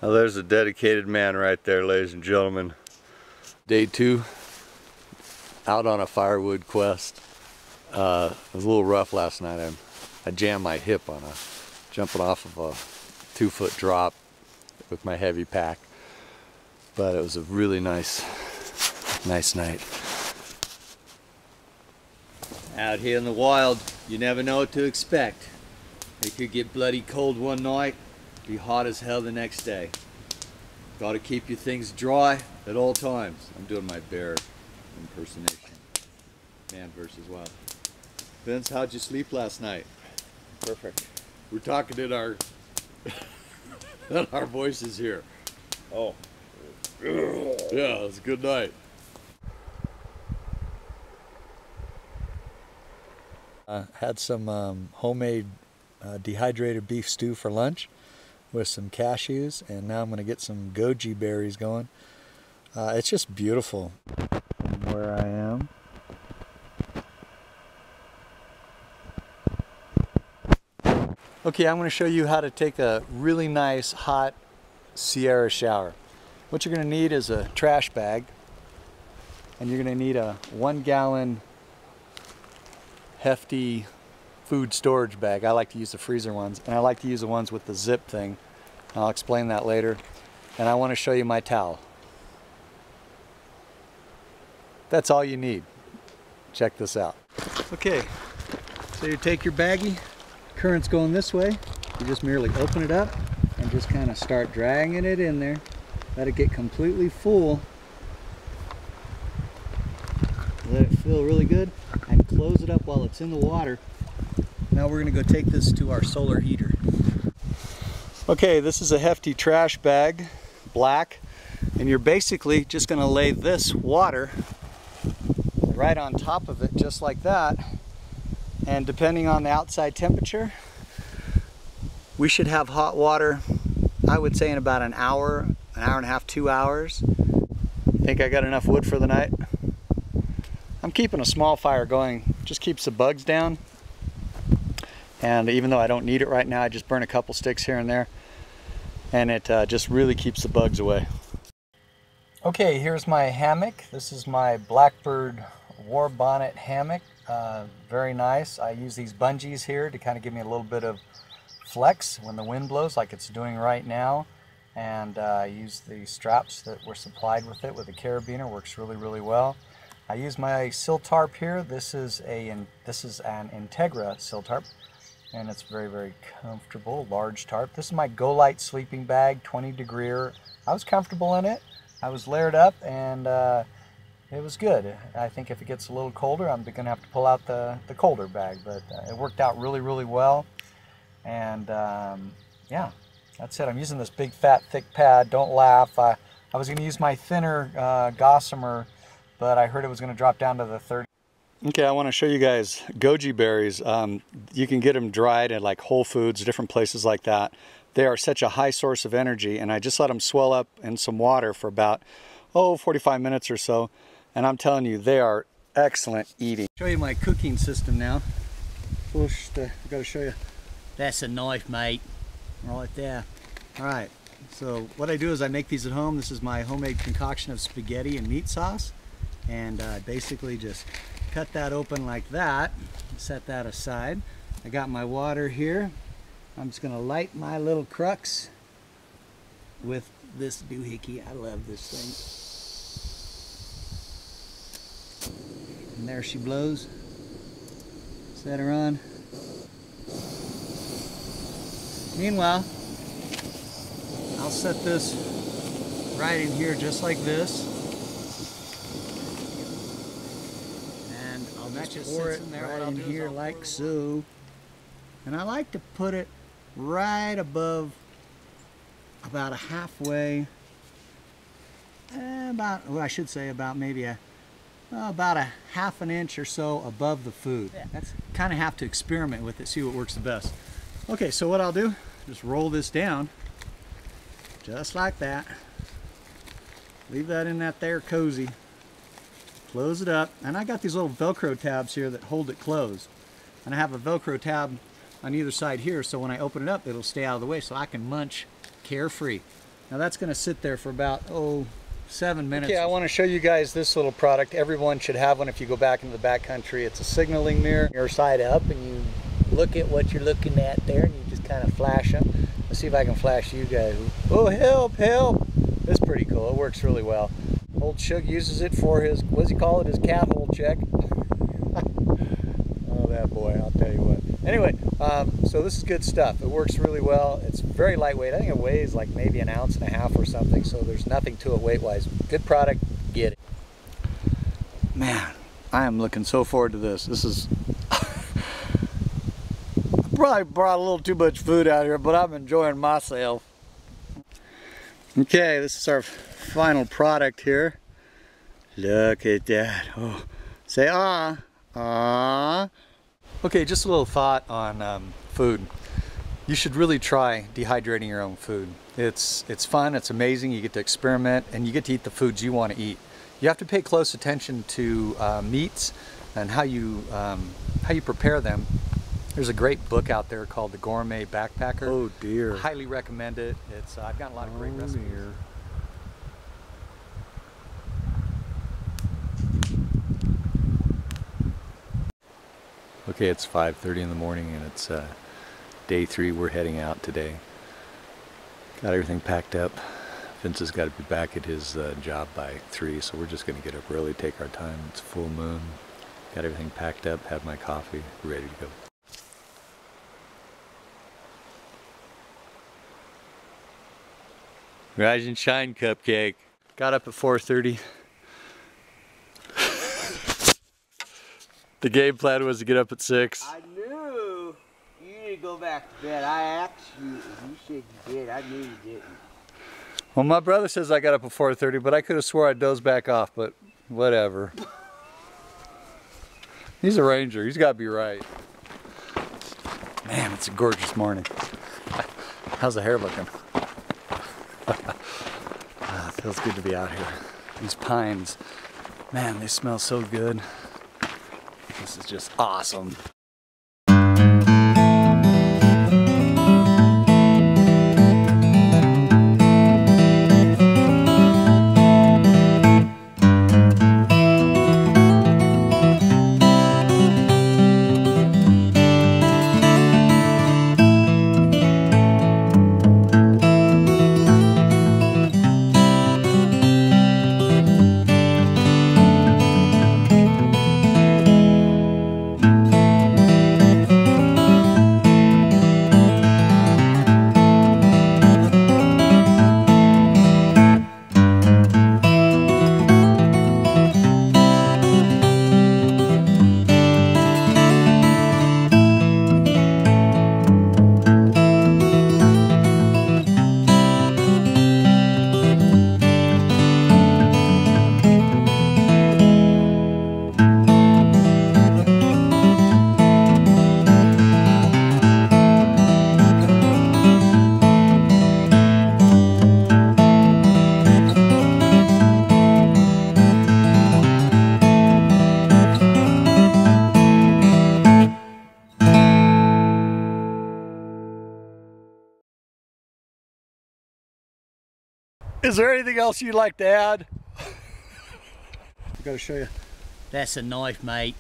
Well, there's a dedicated man right there, ladies and gentlemen. Day 2, out on a firewood quest. It was a little rough last night. I jammed my hip on jumping off of a 2-foot drop with my heavy pack. But it was a really nice night. Out here in the wild, you never know what to expect. It could get bloody cold one night, be hot as hell the next day. Got to keep your things dry at all times. I'm doing my bear impersonation. Man versus wild. Vince, how'd you sleep last night? Perfect. We're talking in our in our voices here. Oh. Yeah, it was a good night. Had some homemade dehydrated beef stew for lunch with some cashews, and now I'm going to get some goji berries going. It's just beautiful where I am. Okay, I'm going to show you how to take a really nice hot Sierra shower. What you're going to need is a trash bag, and you're going to need a 1-gallon hefty food storage bag. I like to use the freezer ones, and I like to use the ones with the zip thing. I'll explain that later. And I want to show you my towel. That's all you need. Check this out. Okay, so you take your baggie, current's going this way. You just merely open it up and just kind of start dragging it in there. Let it get completely full. Let it feel really good and close it up while it's in the water. Now we're going to go take this to our solar heater. Okay, this is a hefty trash bag, black, and you're basically just going to lay this water right on top of it just like that, and depending on the outside temperature, we should have hot water, I would say in about an hour and a half, 2 hours. Think I got enough wood for the night? I'm keeping a small fire going, just keeps the bugs down. And even though I don't need it right now, I just burn a couple sticks here and there, and it just really keeps the bugs away. Okay, here's my hammock. This is my Blackbird War Bonnet hammock. Very nice. I use these bungees here to kind of give me a little bit of flex when the wind blows, like it's doing right now. And I use the straps that were supplied with it with the carabiner. Works really well. I use my sill tarp here. This is an Integra sill tarp, and it's very comfortable. Large tarp. This is my Go-Lite sleeping bag, 20 degree. I was comfortable in it. I was layered up, and it was good. I think if it gets a little colder, I'm gonna have to pull out the colder bag, but it worked out really well. And yeah, that's it. I'm using this big fat thick pad. Don't laugh. I was gonna use my thinner Gossamer, but I heard it was gonna drop down to the 30. Okay, I want to show you guys goji berries. You can get them dried at like Whole Foods, different places like that. They are such a high source of energy, and I just let them swell up in some water for about 45 minutes or so, and I'm telling you, they are excellent eating. Show you my cooking system now. First, I gotta show you. That's a knife, mate, right there. All right, so what I do is I make these at home. This is my homemade concoction of spaghetti and meat sauce, and I basically just cut that open like that, set that aside. I got my water here. I'm just gonna light my little crux with this doohickey. I love this thing. And there she blows. Set her on. Meanwhile, I'll set this right in here just like this. And I'll just pour it right in here like so. And I like to put it right above, about a halfway, I should say about maybe about a half an inch or so above the food. That's kind of have to experiment with it, see what works the best. Okay, so what I'll do, just roll this down, just like that. Leave that in that there cozy. Close it up, and I got these little Velcro tabs here that hold it closed. And I have a Velcro tab on either side here, so when I open it up, it'll stay out of the way so I can munch carefree. Now that's going to sit there for about 7 minutes. Okay, I want to show you guys this little product. Everyone should have one if you go back into the backcountry. It's a signaling mirror. Your side up, and you look at what you're looking at there, and you just kind of flash them. Let's see if I can flash you guys. Oh, help, help! It's pretty cool. It works really well. Old Shug uses it for his, what does he call it, his cat hole check. Oh, that boy, I'll tell you what. Anyway, so this is good stuff. It works really well. It's very lightweight. I think it weighs like maybe 1.5 ounces or something, so there's nothing to it weight-wise. Good product, get it. Man, I am looking so forward to this. This is... I probably brought a little too much food out here, but I'm enjoying myself. Okay, this is our final product here. Look at that. Oh, say ah. Ah. Okay, just a little thought on food. You should really try dehydrating your own food. It's fun, it's amazing, you get to experiment, and you get to eat the foods you want to eat. You have to pay close attention to meats and how you prepare them. There's a great book out there called The Gourmet Backpacker. Oh dear. I highly recommend it. It's I've got a lot of great recipes. Dear. Okay, it's 5:30 in the morning and it's day 3. We're heading out today. Got everything packed up. Vince has got to be back at his job by 3, so we're just going to get up early, take our time. It's full moon. Got everything packed up, had my coffee, ready to go. Rise and shine, Cupcake. Got up at 4:30. The game plan was to get up at 6. I knew you need to go back to bed. I asked you, you said you did. I knew you didn't. Well, my brother says I got up at 4:30, but I could have swore I dozed back off, but whatever. He's a ranger. He's got to be right. Man, it's a gorgeous morning. How's the hair looking? It feels good to be out here. These pines, man, they smell so good. This is just awesome. Is there anything else you'd like to add? I've got to show you. That's a knife, mate.